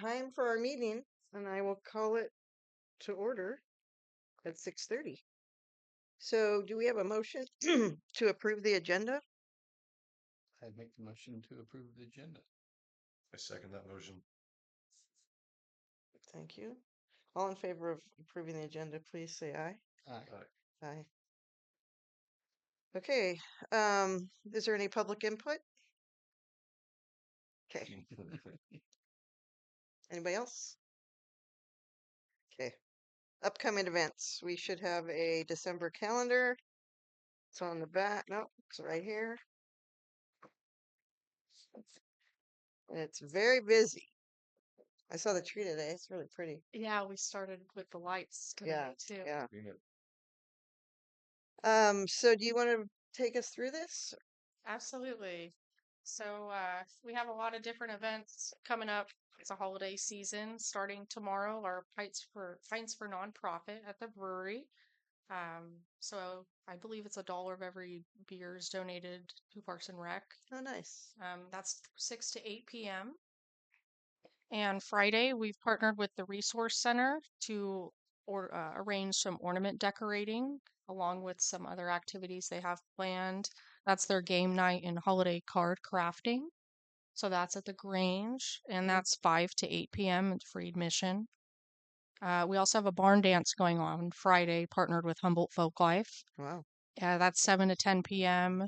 time for our meeting, and I will call it to order at 6:30. So do we have a motion to approve the agenda? I'd make the motion to approve the agenda. I second that motion. Thank you. All in favor of approving the agenda, please say aye. Aye. Aye. Okay, is there any public input? Okay, anybody else? Okay. Upcoming events. We should have a December calendar. It's on the back. No, it's right here. And it's very busy. I saw the tree today. It's really pretty. Yeah, we started with the lights today too. Yeah. Yeah. So do you want to take us through this? Absolutely. So we have a lot of different events coming up. It's a holiday season starting tomorrow. Our Pints for Nonprofit at the brewery. So I believe it's $1 of every beer is donated to Parks and Rec. Oh, nice. That's 6 to 8 p.m. And Friday, we've partnered with the Resource Center to arrange some ornament decorating along with some other activities they have planned. That's their game night and holiday card crafting. So that's at the Grange, and that's 5 to 8 p.m. It's free admission. We also have a barn dance going on Friday, partnered with Humboldt Folklife. Wow. That's 7 to 10 p.m.,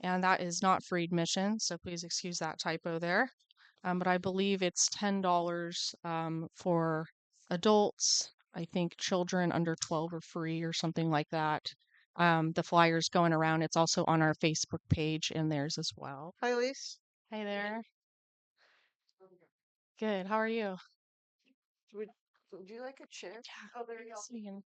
and that is not free admission, so please excuse that typo there. But I believe it's $10 for adults. I think children under 12 are free or something like that. The flyer's going around. It's also on our Facebook page and theirs as well. Hi, Lise. Hey there. Good. How are you? Would you like a chair? Oh, there you go. So you can-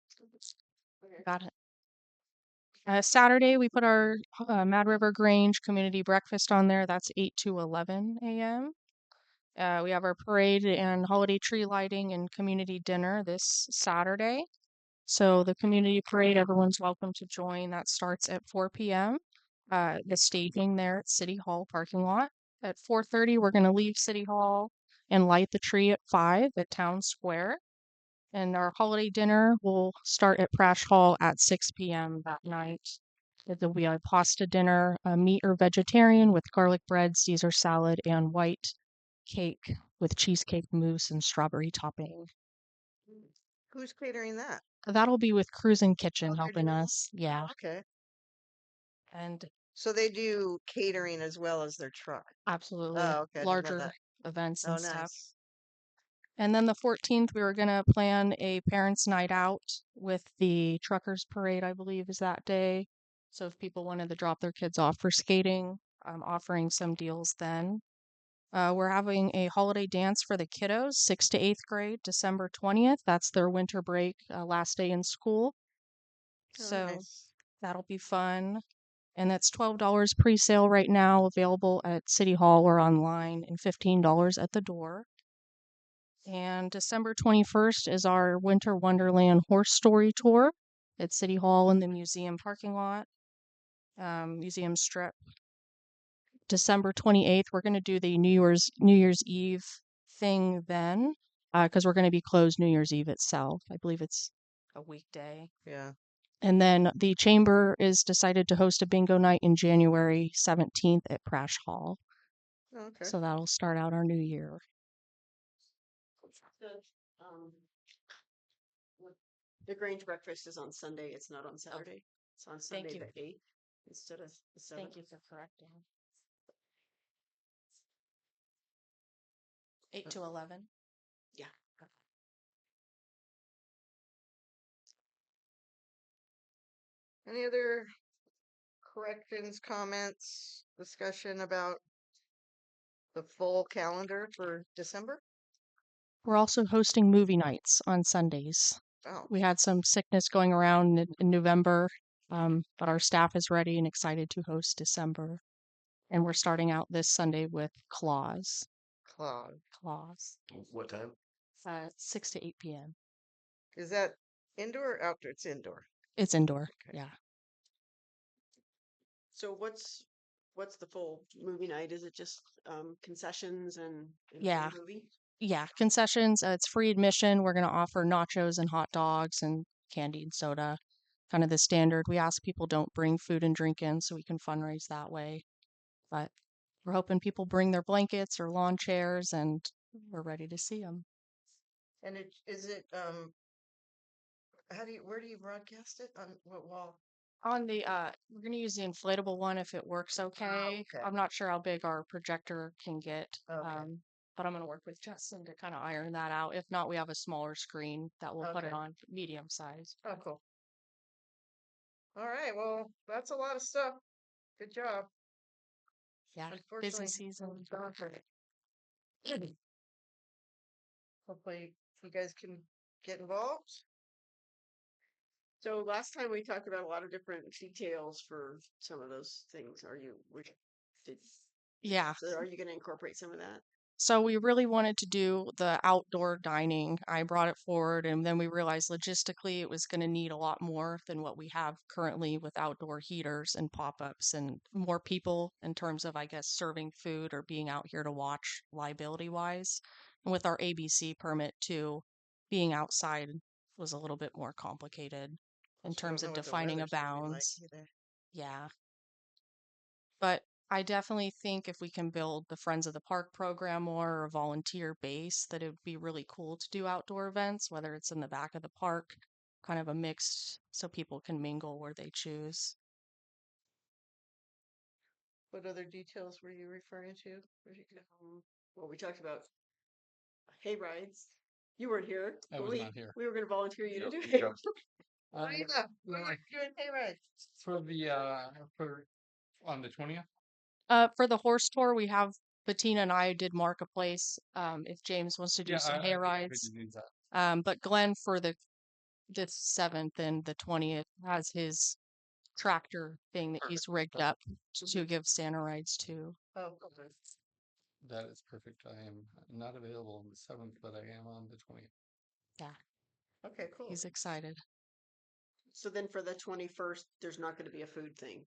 Okay. Got it. Saturday, we put our Mad River Grange community breakfast on there. That's 8 to 11 a.m. We have our parade and holiday tree lighting and community dinner this Saturday. So the community parade, everyone's welcome to join. That starts at 4 p.m. The staging there at City Hall parking lot. At 4:30, we're going to leave City Hall and light the tree at 5 at Town Square. And our holiday dinner will start at Prash Hall at 6 p.m. that night. There'll be a pasta dinner, meat or vegetarian with garlic bread, Caesar salad, and white cake with cheesecake mousse and strawberry topping. Who's catering that? That'll be with Cruisin' Kitchen Oh, they're helping doing that? us. Yeah. Okay. And So they do catering as well as their truck. absolutely Oh, okay. I didn't know larger that. events Oh, and stuff. nice. And then the 14th, we were going to plan a parents' night out with the Truckers Parade, I believe, is that day. So if people wanted to drop their kids off for skating, I'm offering some deals then. We're having a holiday dance for the kiddos, 6th to 8th grade, December 20th. That's their winter break, last day in school. Oh, So nice. that'll be fun. And that's $12 pre-sale right now, available at City Hall or online, and $15 at the door. And December 21st is our Winter Wonderland Horse Story Tour at City Hall in the museum parking lot, museum strip. December 28th, we're going to do the New Year's Eve thing then, because we're going to be closed New Year's Eve itself. I believe it's a weekday. Yeah. And then the chamber is decided to host a bingo night in January 17th at Prash Hall. Okay. So that'll start out our new year. The Grange breakfast is on Sunday. It's not on Saturday. It's on Sunday you. the 8th instead of the 7th. Thank you for correcting. 8 to 11. Yeah. Any other corrections, comments, discussion about the full calendar for December? We're also hosting movie nights on Sundays. Oh, We had some sickness going around in November, but our staff is ready and excited to host December. And we're starting out this Sunday with Claws. Claude. Claws. What time? 6 to 8 p.m. Is that indoor or outdoor? It's indoor. It's indoor. Okay. Yeah. So what's the full movie night? Is it just concessions and Yeah. movie? Yeah, concessions. It's free admission. We're going to offer nachos and hot dogs and candy and soda, kind of the standard. We ask people don't bring food and drink in so we can fundraise that way. But we're hoping people bring their blankets or lawn chairs and we're ready to see them. And is it, where do you broadcast it? On what wall? On the we're gonna use the inflatable one if it works okay. okay. I'm not sure how big our projector can get. Okay. But I'm gonna work with Justin to kind of iron that out. If not, we have a smaller screen that we'll put it Okay. on, medium size. Oh, cool. All right, well, that's a lot of stuff. Good job. Yeah, busy Unfortunately, season. we've gone for it. Hopefully you guys can get involved. So last time we talked about a lot of different details for some of those things. Yeah. So are you going to incorporate some of that? So we really wanted to do the outdoor dining. I brought it forward, and then we realized logistically it was going to need a lot more than what we have currently with outdoor heaters and pop-ups and more people in terms of, I guess, serving food or being out here to watch liability wise. And with our ABC permit too, being outside was a little bit more complicated in You terms don't of know what the defining a weather's gonna be like bounds. either. Yeah. But I definitely think if we can build the Friends of the Park program more or a volunteer base, that it would be really cool to do outdoor events, whether it's in the back of the park, kind of a mix so people can mingle where they choose. What other details were you referring to? Well, we talked about hay rides. You weren't here. I but was we, not here. We were going to volunteer you to do Yep, hay yep. Oh yeah, well, we're doing hayride. for the for on the 20th. For the horse tour, we have Bettina and I did mark a place. If James wants to do some hay I rides. did that. But Glenn for the 7th and the 20th has his tractor thing that he's rigged up to give Santa rides to. Oh, okay. That is perfect. I am not available on the 7th, but I am on the 20th. Yeah, Okay, cool. he's excited. So then for the 21st, there's not going to be a food thing.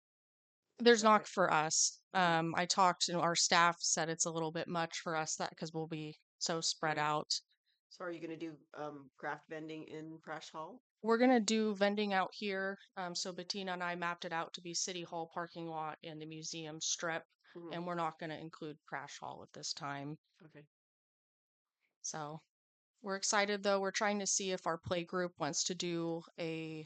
There's not Right. for us. I talked to our staff said it's a little bit much for us that because we'll be so spread Right. out. So are you going to do craft vending in Crash Hall? We're gonna do vending out here. So Bettina and I mapped it out to be City Hall parking lot and the museum strip, Mhm. and we're not gonna include Crash Hall at this time. Okay. So we're excited though. We're trying to see if our play group wants to do a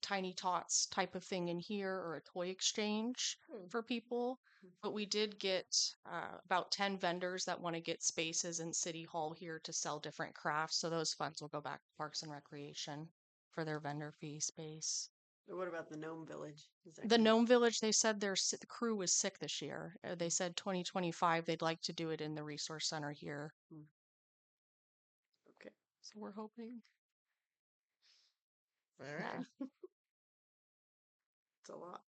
Tiny Tots type of thing in here or a toy exchange Hmm. for people. But we did get about 10 vendors that want to get spaces in City Hall here to sell different crafts. So those funds will go back to Parks and Recreation for their vendor fee space. So what about the Gnome Village? Is that The gonna- Gnome Village, they said the crew was sick this year. They said 2025 they'd like to do it in the resource center here. Okay. So we're hoping. All Yeah. right. It's a lot.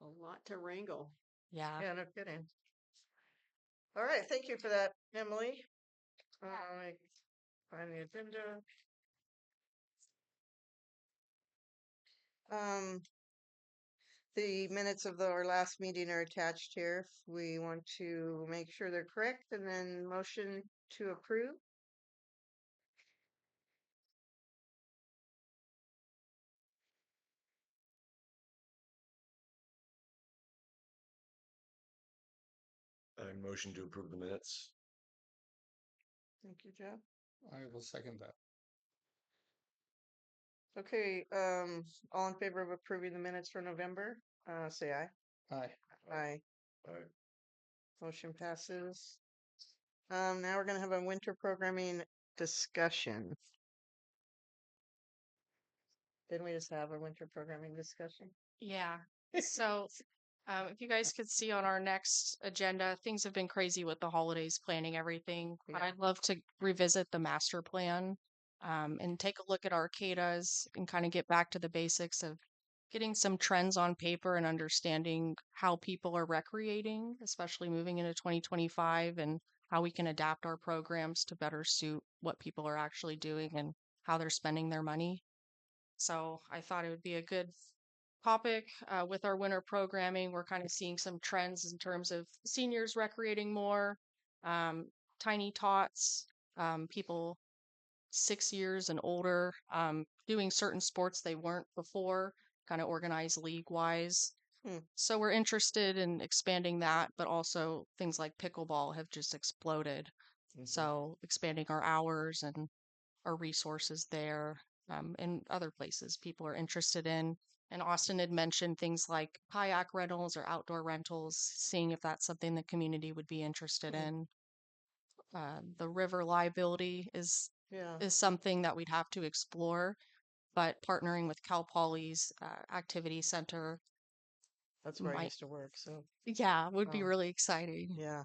A lot to wrangle. Yeah. Yeah, no kidding. All right, thank you for that, Emily. I find the agenda. The minutes of our last meeting are attached here. If we want to make sure they're correct and then motion to approve. I motion to approve the minutes. Thank you, Jeff. I will second that. Okay, all in favor of approving the minutes for November, say aye. Aye. Aye. Aye. Motion passes. Now we're gonna have a winter programming discussion. Didn't we just have a winter programming discussion? Yeah. So, if you guys could see on our next agenda, things have been crazy with the holidays, planning everything. But Yeah. I'd love to revisit the master plan, and take a look at Arcadas and kind of get back to the basics of getting some trends on paper and understanding how people are recreating, especially moving into 2025, and how we can adapt our programs to better suit what people are actually doing and how they're spending their money. So I thought it would be a good topic with our winter programming. We're kind of seeing some trends in terms of seniors recreating more, tiny tots, people 6 years and older, doing certain sports they weren't before, kind of organized league wise. Hmm. So we're interested in expanding that, but also things like pickleball have just exploded. Mhm. So expanding our hours and our resources there, and other places people are interested in. And Austin had mentioned things like kayak rentals or outdoor rentals, seeing if that's something the community would be interested Mhm. in. The river liability Yeah. is something that we'd have to explore, but partnering with Cal Poly's activity center That's where I might, used to work. So, yeah, would be um, really exciting. yeah.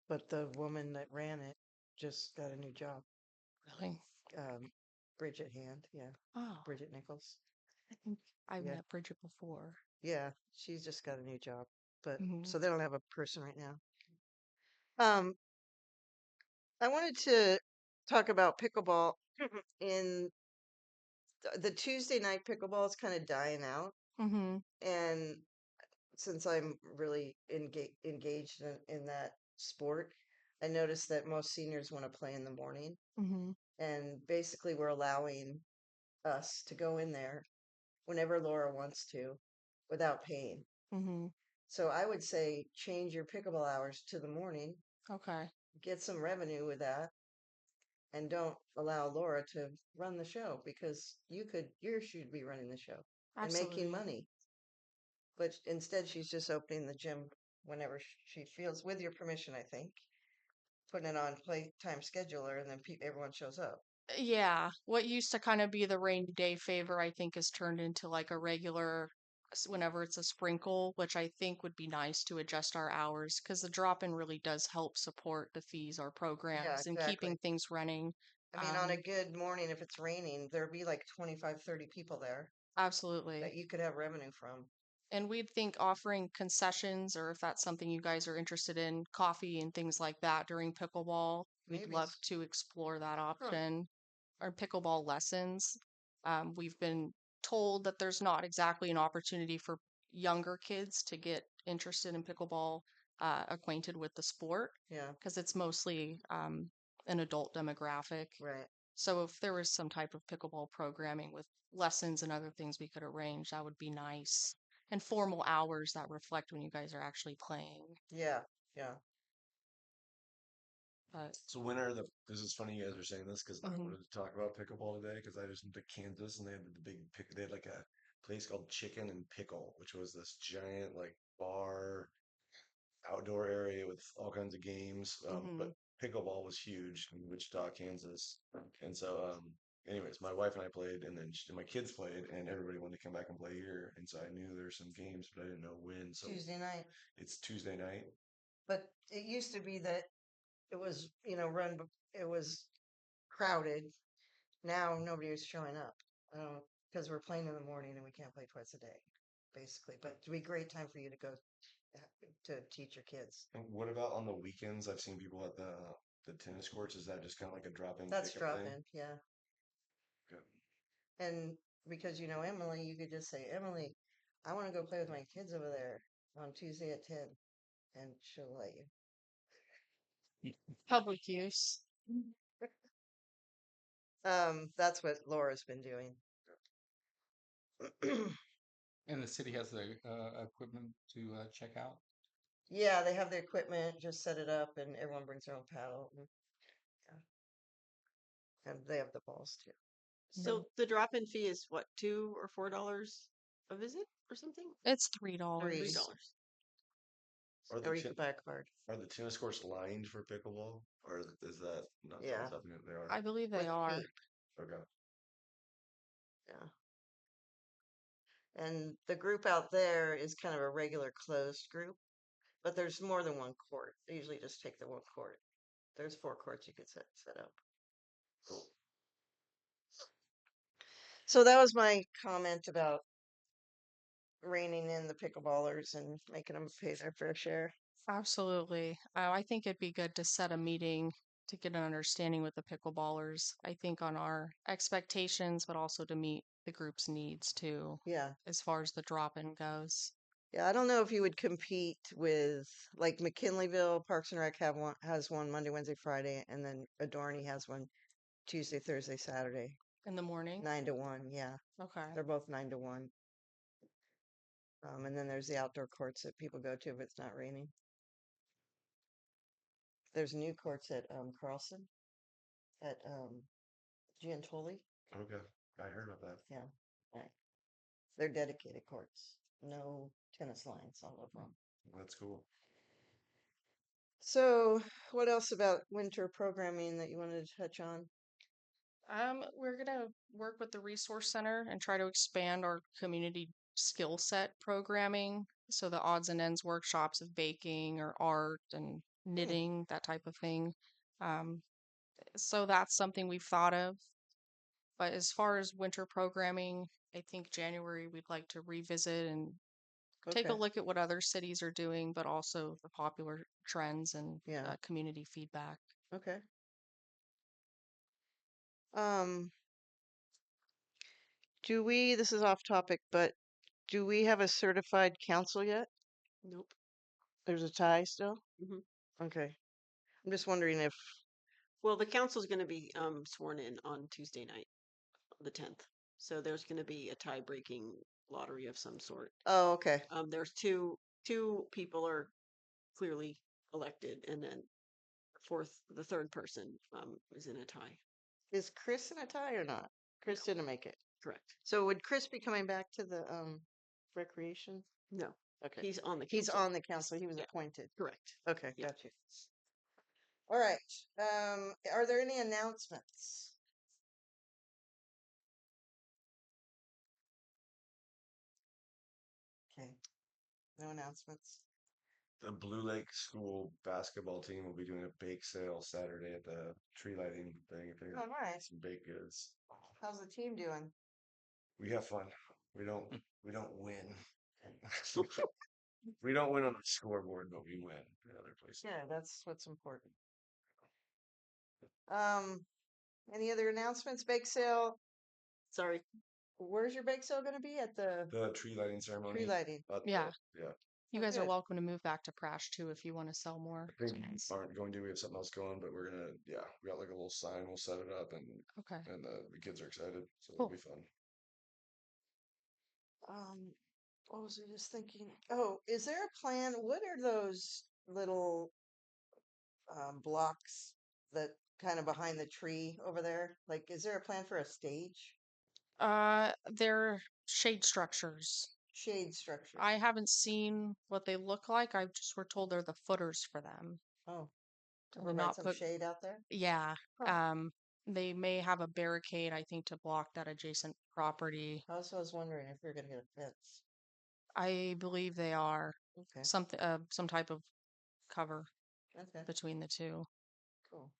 But the woman that ran it just got a new job. Really. Um, Bridget Hand. Yeah. Oh, Bridget Nichols. I think I've Yeah. met Bridget before. Yeah. She's just got a new job. But Hmm. so they don't have a person right now. Um, I wanted to talk about pickleball in the Tuesday night pickleball is kind of dying out. Hmm. And since I'm really engaged in that sport, I noticed that most seniors want to play in the morning. Hmm. And basically, we're allowing us to go in there whenever Laura wants to without paying. Hmm. So I would say change your pickleball hours to the morning, Okay. get some revenue with that, and don't allow Laura to run the show because you should be running the show and making Absolutely. money. But instead, she's just opening the gym whenever she feels, with your permission, I think, putting it on playtime scheduler, and then everyone shows up. Yeah, what used to kind of be the rainy day favor, I think, has turned into like a regular whenever it's a sprinkle, which I think would be nice to adjust our hours because the drop-in really does help support the fees, our Yeah, programs, and exactly. keeping things running. I mean, on a Um, good morning, if it's raining, there'd be like 25, 30 people there Absolutely. that you could have revenue from. And we'd think offering concessions, or if that's something you guys are interested in, coffee and things like that during pickleball, we'd Maybe. love to explore that Huh. option. Or pickleball lessons. We've been told that there's not exactly an opportunity for younger kids to get interested in pickleball, acquainted with the sport, Yeah, because it's mostly an adult demographic. right. So if there was some type of pickleball programming with lessons and other things we could arrange, that would be nice. And formal hours that reflect when you guys are actually playing. Yeah, yeah. But So this is funny you guys are saying this because I mhm, wanted to talk about pickleball today because I just went to Kansas and they had the they had like a place called Chicken and Pickle, which was this giant like bar outdoor area with all kinds of games. But mhm. pickleball was huge in Wichita, Kansas. And so, anyways, my wife and I played, and then my kids played, and everybody wanted to come back and play here. And so I knew there were some games, but I didn't know when. So Tuesday night. it's Tuesday night. But it used to be that it was, it was crowded. Now nobody was showing up. Because we're playing in the morning and we can't play twice a day, basically. But it'd be a great time for you to go to teach your kids. And what about on the weekends? I've seen people at the tennis courts. Is that just kind of like a drop-in That's pickup drop thing? in, yeah. Okay. And because you know Emily, you could just say, Emily, I want to go play with my kids over there on Tuesday at 10, and she'll let you. Public use. That's what Laura's been doing. And the city has the equipment to check out. Yeah, they have the equipment, just set it up, and everyone brings their own paddle. And they have the balls too. So the drop-in fee is what, $2 or $4 a visit or something? It's Three. $3. $3. Are the Or you could buy a card. are the tennis courts lined for pickleball, or is that not Yeah, something they are? I believe with they are. tape. Okay. Yeah. And the group out there is kind of a regular closed group, but there's more than one court. They usually just take the one court. There's 4 courts you could set up. Cool. So that was my comment about reining in the pickleballers and making them pay their fair share. Absolutely. I think it'd be good to set a meeting to get an understanding with the pickleballers. I think on our expectations, but also to meet the group's needs too, Yeah, as far as the drop-in goes. Yeah, I don't know if you would compete with like McKinleyville Parks and Rec has one Monday, Wednesday, Friday, and then Adorney has one Tuesday, Thursday, Saturday, In the morning? 9 to 1. Yeah, Okay. they're both 9 to 1. And then there's the outdoor courts that people go to if it's not raining. There's new courts at Carlson at Giantoli. Okay, I heard of that. Yeah, right. They're dedicated courts. No tennis lines all over them. That's cool. So, what else about winter programming that you wanted to touch on? We're gonna work with the resource center and try to expand our community skill set programming. So the odds and ends workshops of baking or art and knitting, that type of thing. Um, so that's something we've thought of. But as far as winter programming, I think January we'd like to revisit and take a Okay. look at what other cities are doing, but also the popular trends and Yeah. community feedback. Okay. Um, this is off topic, but do we have a certified council yet? Nope. There's a tie still? Mhm. Okay. I'm just wondering if, Well, the council's going to be sworn in on Tuesday night, the 10th. So there's going to be a tie-breaking lottery of some sort. oh, okay. There's two people are clearly elected, and then the third person is in a tie. Is Chris in a tie or not? Chris didn't make it. Correct. So would Chris be coming back to the recreation? No, Okay. he's on the He's council. on the council. He was Yeah. appointed. Correct. Okay, Yeah. got you. All right. Are there any announcements? Okay. No announcements. The Blue Lake School basketball team will be doing a bake sale Saturday at the tree lighting thing. If they Oh, nice. some baked goods. How's the team doing? We have fun. We don't win. We don't win on the scoreboard, but we win in other places. Yeah, that's what's important. Any other announcements? Bake sale. Sorry. Where's your bake sale going to be? At the The tree lighting ceremony. tree lighting. Yeah. Yeah. You Oh, guys are good. welcome to move back to Prash too if you want to sell more. I think we aren't going to. We have something else going, but we're gonna. Yeah, we got like a little sign. We'll set it up, and Okay. the kids are excited, so Cool. it'll be fun. What was I just thinking? Oh, is there a plan? What are those little blocks that kind of behind the tree over there? Like, is there a plan for a stage? They're shade structures. Shade structure. I haven't seen what they look like. I just were told they're the footers for them. Oh, to They're provide not some put. shade out there? Yeah. Huh. They may have a barricade, I think, to block that adjacent property. I also was wondering if we are gonna get a fence. I believe they are Okay. some type of cover Okay. between the two. Cool.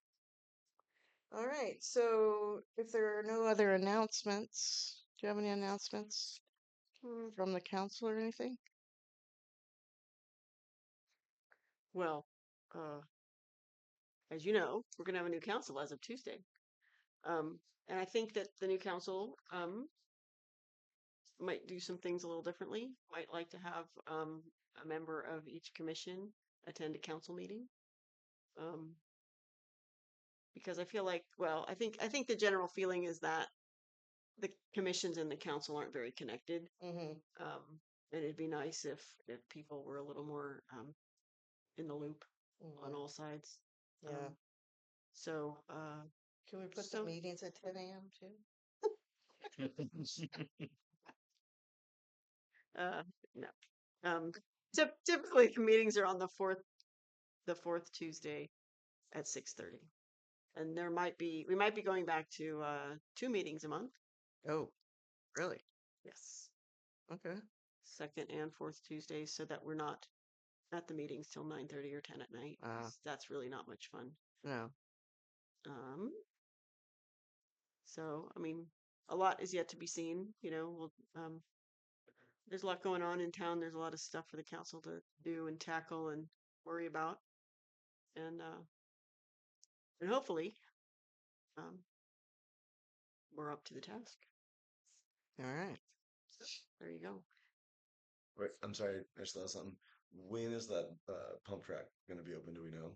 All right. So, if there are no other announcements, do you have any announcements from the council or anything? Well, as you know, we're going to have a new council as of Tuesday. And I think that the new council might do some things a little differently. Might like to have a member of each commission attend a council meeting. Because I feel like, well, I think the general feeling is that the commissions and the council aren't very connected. Mm-hmm. And it'd be nice if people were a little more in the loop on Mhm. all sides. Yeah. So Can we put so- the meetings at 10 a.m. too? no. Typically the meetings are on the fourth Tuesday at 6:30. And we might be going back to 2 meetings a month. Oh, really? Yes. Okay. Second and fourth Tuesdays, so that we're not at the meetings till 9:30 or 10 at night. Ah. 'Cause that's really not much fun. No. So I mean, a lot is yet to be seen. There's a lot going on in town. There's a lot of stuff for the council to do and tackle and worry about, and hopefully, we're up to the task. All right. So there you go. Wait, I'm sorry, I just thought something. When is that pump track going to be open? Do we know?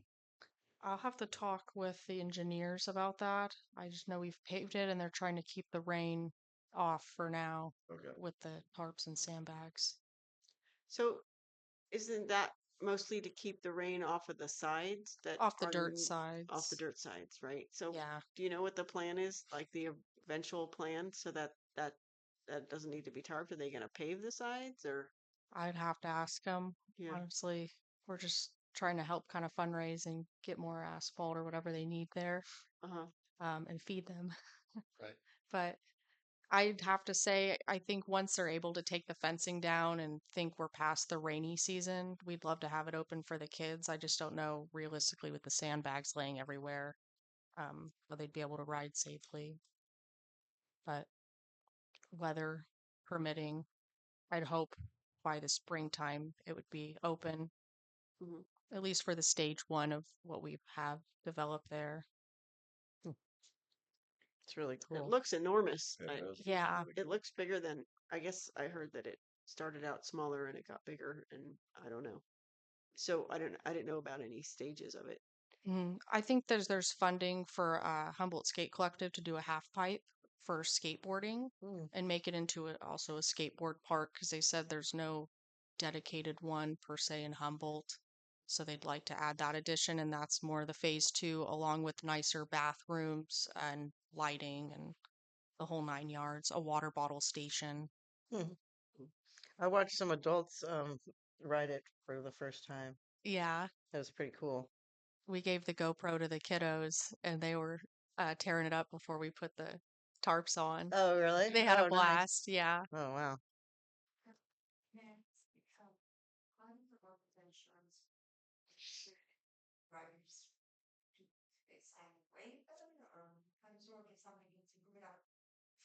I'll have to talk with the engineers about that. I just know we've paved it and they're trying to keep the rain off for now Okay. with the tarps and sandbags. So isn't that mostly to keep the rain off of the sides that Off the are dirt off the sides. dirt sides, right? So Yeah, do you know what the plan is, like the eventual plan, so that doesn't need to be tarped? Are they going to pave the sides or I'd have to ask them. yeah? Honestly, we're just trying to help kind of fundraise and get more asphalt or whatever they need there, Uh-huh. and feed them. Right. But I'd have to say, I think once they're able to take the fencing down and think we're past the rainy season, we'd love to have it open for the kids. I just don't know realistically with the sandbags laying everywhere, will they'd be able to ride safely. But weather permitting, I'd hope by the springtime it would be open, Hmm. at least for the stage one of what we have developed there. It's really It cool. looks enormous. Yeah, that was Yeah, It looks bigger than, I guess I heard that it started out smaller and it got bigger, and I don't know. So I didn't know about any stages of it. I think there's funding for Humboldt Skate Collective to do a half pipe for skateboarding Mm. and make it into also a skateboard park because they said there's no dedicated one per se in Humboldt. So they'd like to add that addition, and that's more the phase two, along with nicer bathrooms and lighting and the whole 9 yards, a water bottle station. Hmm. I watched some adults ride it for the first time. Yeah, It was pretty cool. we gave the GoPro to the kiddos, and they were tearing it up before we put the tarps on. Oh, really? They had a Oh, nice. blast, yeah. Oh, wow.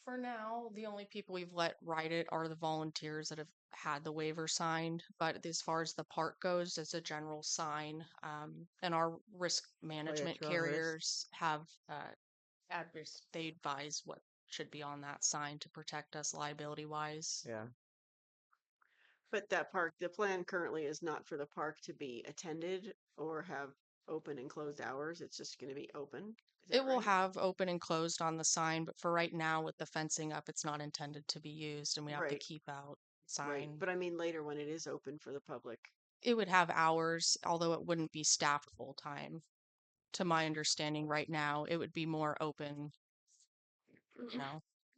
For now, the only people we've let ride it are the volunteers that have had the waiver signed. But as far as the park goes, it's a general sign. And our risk management at your own risk. carriers have they advise what should be on that sign to protect us liability wise. Yeah. But that park, the plan currently is not for the park to be attended or have open and closed hours. It's just going to be open. Is It that will right? have open and closed on the sign, but for right now, with the fencing up, it's not intended to be used, and we have the Right, keep out right. sign. But I mean later when it is open for the public. It would have hours, although it wouldn't be staffed full time. To my understanding, right now, it would be more open,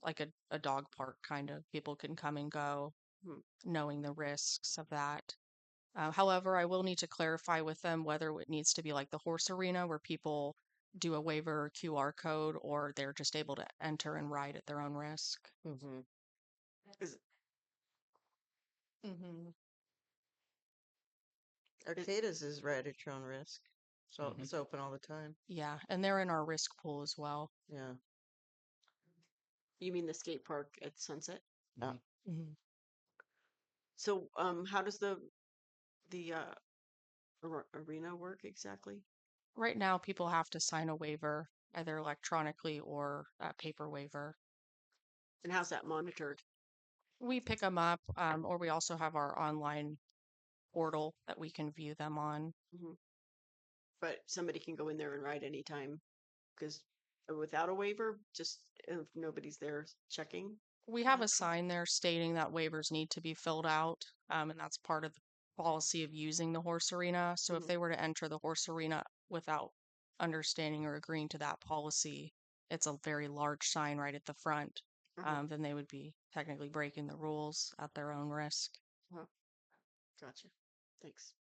like a dog park kind of. People can come and go, Hmm. knowing the risks of that. However, I will need to clarify with them whether it needs to be like the horse arena where people do a waiver or QR code or they're just able to enter and ride at their own risk. Mm-hmm. Is, Hmm. Arcadis is right at your own risk. So Mhm. it's open all the time. Yeah, and they're in our risk pool as well. Yeah. you mean the skate park at Sunset? Yeah. Hmm. So how does the arena work exactly? Right now, people have to sign a waiver, either electronically or paper waiver. And how's that monitored? We pick them up, or we also have our online portal that we can view them on. Hmm. But somebody can go in there and ride anytime because without a waiver, just if nobody's there checking. We have a sign there stating that waivers need to be filled out, and that's part of the policy of using the horse arena. So if Mhm. they were to enter the horse arena without understanding or agreeing to that policy, it's a very large sign right at the front. Uh-huh. Then they would be technically breaking the rules at their own risk. Uh-huh. Gotcha. Thanks.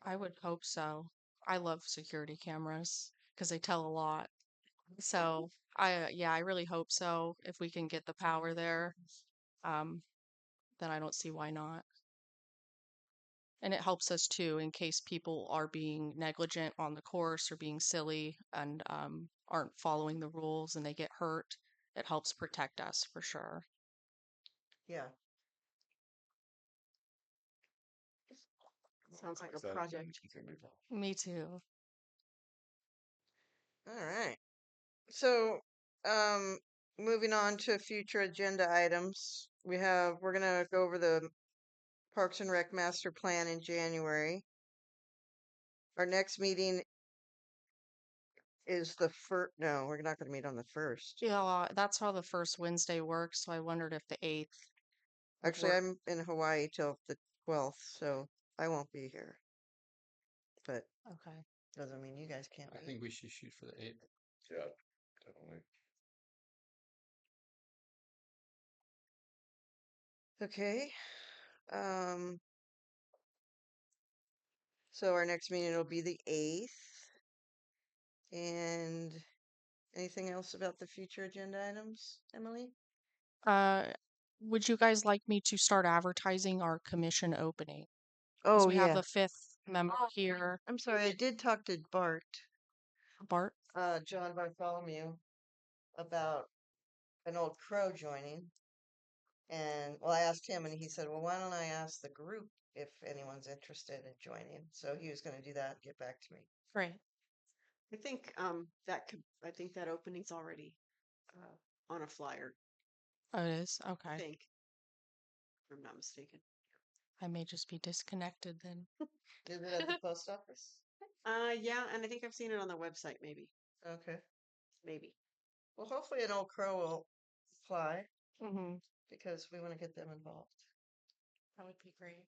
I would hope so. I love security cameras because they tell a lot. So yeah, I really hope so. If we can get the power there, um, then I don't see why not. And it helps us too in case people are being negligent on the course or being silly and aren't following the rules and they get hurt. It helps protect us for sure. Yeah. Sounds like a excited. project. Me too. All right. So Um, moving on to future agenda items. We're gonna go over the Parks and Rec master plan in January. Our next meeting is the first, no, we're not gonna meet on the first. Yeah, that's how the first Wednesday works, so I wondered if the 8th would Actually, work. I'm in Hawaii till the 12th, so I won't be here. But Okay. doesn't mean you guys can't I meet. think we should shoot for the 8th. Yeah, definitely. Okay. Um, so our next meeting will be the 8th. And anything else about the future agenda items, Emily? Uh, would you guys like me to start advertising our commission opening? Because Oh, we have yeah. the 5th member here. I'm sorry, I did talk to Bart, Bart? John Bartholomew, about an old crow joining. And well, I asked him, and he said, "Well, why don't I ask the group if anyone's interested in joining?" So he was going to do that and get back to me. Great. I think I think that opening's already on a flyer. Oh, it is? I Okay. think, if I'm not mistaken. I may just be disconnected then. Is it at the post office? Yeah, and I think I've seen it on the website. Okay. Maybe. Well, hopefully an old crow will fly Mm-hmm. because we want to get them involved. That would be great.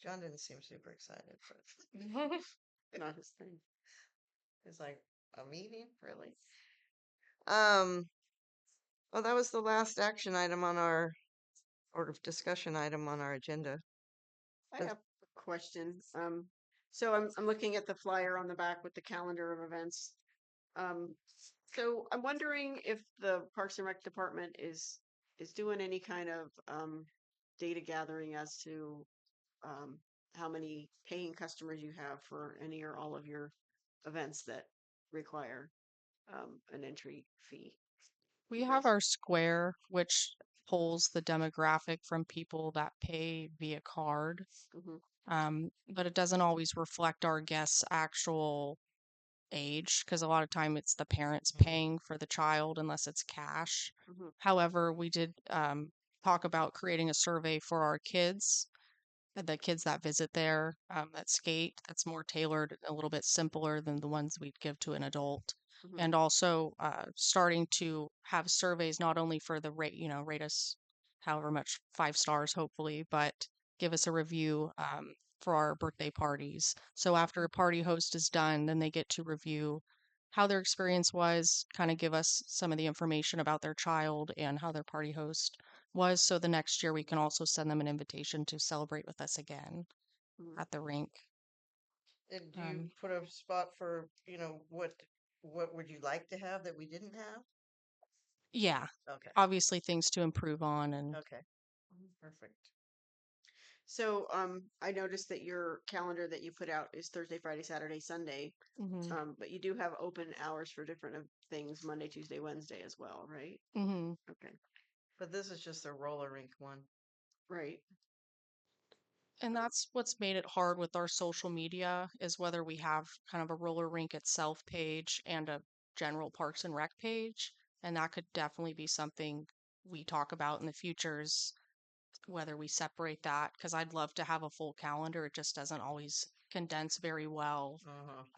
John didn't seem super excited, but Not his thing. it's like a meeting, really. Well, that was the last action item on our or discussion item on our agenda. I Does- have a question. So I'm looking at the flyer on the back with the calendar of events. Um, so I'm wondering if the Parks and Rec department is doing any kind of data gathering as to how many paying customers you have for any or all of your events that require an entry fee. We have our Square, which pulls the demographic from people that pay via card. But it doesn't always reflect our guests' actual age because a lot of time it's the parents paying for the child unless it's cash. Mhm. However, we did talk about creating a survey for our kids, the kids that visit there, that skate, that's more tailored, a little bit simpler than the ones we'd give to an adult. Mhm. And also starting to have surveys not only for the rate, rate us however much 5 stars, hopefully, but give us a review for our birthday parties. So after a party host is done, then they get to review how their experience was, kind of give us some of the information about their child and how their party host was. So the next year we can also send them an invitation to celebrate with us again Mhm. at the rink. And do you put a spot for, what would you like to have that we didn't have? Yeah, Okay. obviously things to improve on and Okay. Perfect. So I noticed that your calendar that you put out is Thursday, Friday, Saturday, Sunday. mhm, But you do have open hours for different things Monday, Tuesday, Wednesday as well, right? mhm. Okay. But this is just a roller rink one. Right. And that's what's made it hard with our social media is whether we have kind of a roller rink itself page and a general Parks and Rec page. And that could definitely be something we talk about in the futures, whether we separate that, because I'd love to have a full calendar. It just doesn't always condense very well,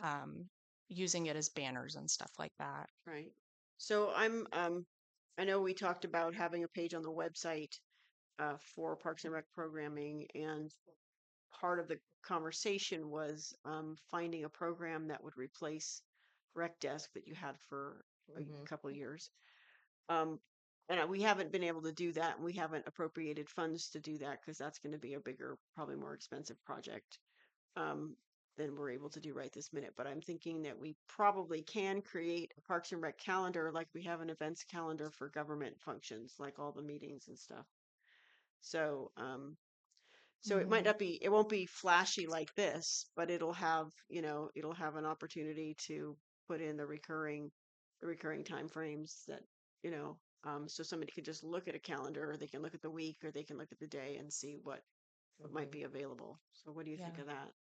um, using it as banners and stuff like that. Right. So I know we talked about having a page on the website for Parks and Rec programming, and part of the conversation was finding a program that would replace Rec Desk that you had for a Mhm. couple of years. Um, and we haven't been able to do that, and we haven't appropriated funds to do that because that's going to be a bigger, probably more expensive project um, than we're able to do right this minute. But I'm thinking that we probably can create a Parks and Rec calendar like we have an events calendar for government functions, like all the meetings and stuff. So, so it might Mhm. not be, it won't be flashy like this, but it'll have, it'll have an opportunity to put in the recurring time frames that, so somebody could just look at a calendar, or they can look at the week, or they can look at the day and see what might Mhm. be available. So what do you think Yeah. of that?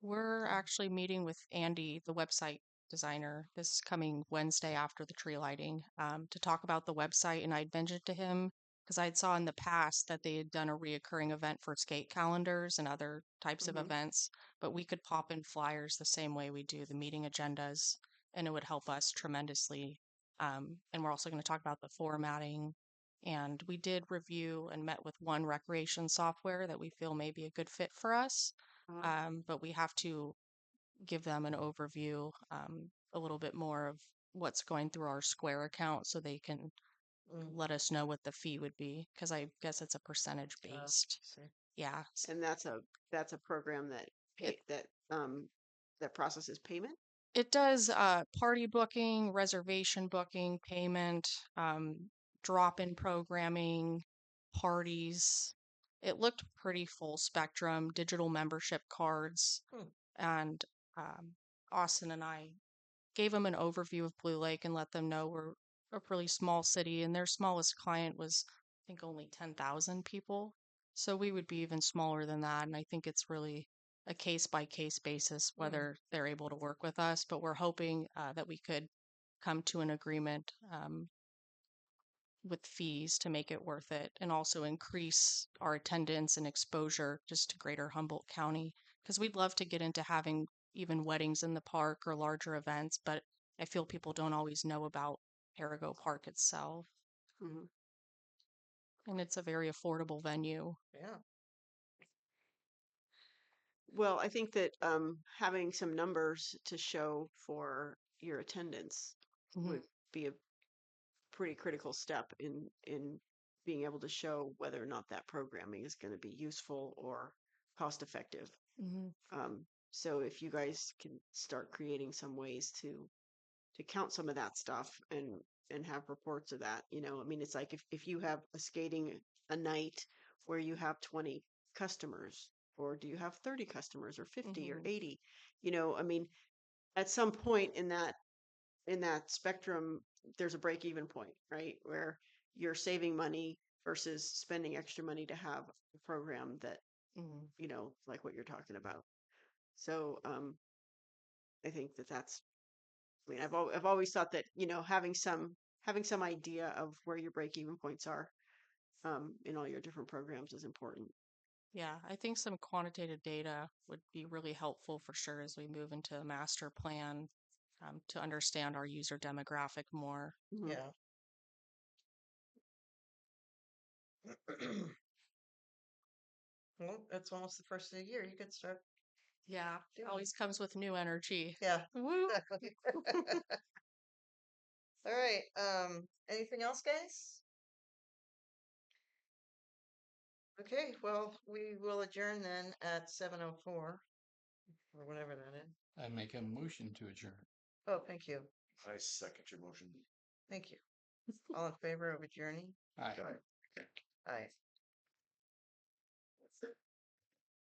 We're actually meeting with Andy, the website designer this coming Wednesday after the tree lighting to talk about the website. And I'd mentioned to him because I'd saw in the past that they had done a reoccurring event for skate calendars and other types of Mhm. events, but we could pop in flyers the same way we do the meeting agendas, and it would help us tremendously. And we're also going to talk about the formatting. And we did review and met with one recreation software that we feel may be a good fit for us. But we have to give them an overview, a little bit more of what's going through our Square account so they can Mm. let us know what the fee would be because I guess it's a percentage Oh, based. see. Yeah. And that's a program that that processes payment. It does party booking, reservation booking, payment, drop-in programming, parties. It looked pretty full spectrum, digital membership cards, Hmm. and Austin and I gave them an overview of Blue Lake and let them know we're a really small city, and their smallest client was, I think, only 10,000 people. So we would be even smaller than that, and I think it's really a case by case basis whether they're able to work with us. But we're hoping that we could come to an agreement with fees to make it worth it and also increase our attendance and exposure just to greater Humboldt County because we'd love to get into having even weddings in the park or larger events, but I feel people don't always know about Perigo Park itself. Mhm. And it's a very affordable venue. Yeah. Well, I think that having some numbers to show for your attendance Mhm. would be a pretty critical step in being able to show whether or not that programming is going to be useful or cost effective. Mhm. So if you guys can start creating some ways to count some of that stuff and have reports of that, I mean, it's like if you have a night where you have 20 customers, or do you have 30 customers or 50 or Mhm. 80, I mean, at some point in that spectrum, there's a break even point, right? Where you're saving money versus spending extra money to have a program that, Mhm. like what you're talking about. So, I think I mean, I've always thought that, having some idea of where your break even points are, in all your different programs is important. Yeah, I think some quantitative data would be really helpful for sure as we move into a master plan to understand our user demographic more. Mhm. Yeah. Well, it's almost the first of the year. You could start Yeah, doing it. always comes with new energy. Yeah, Woo! exactly. All right. Anything else, guys? Okay, well, we will adjourn then at 7:04 or whatever that is. I make a motion to adjourn. Oh, thank you. I second your motion. Thank you. All in favor of adjourning? Aye. Aye. Aye.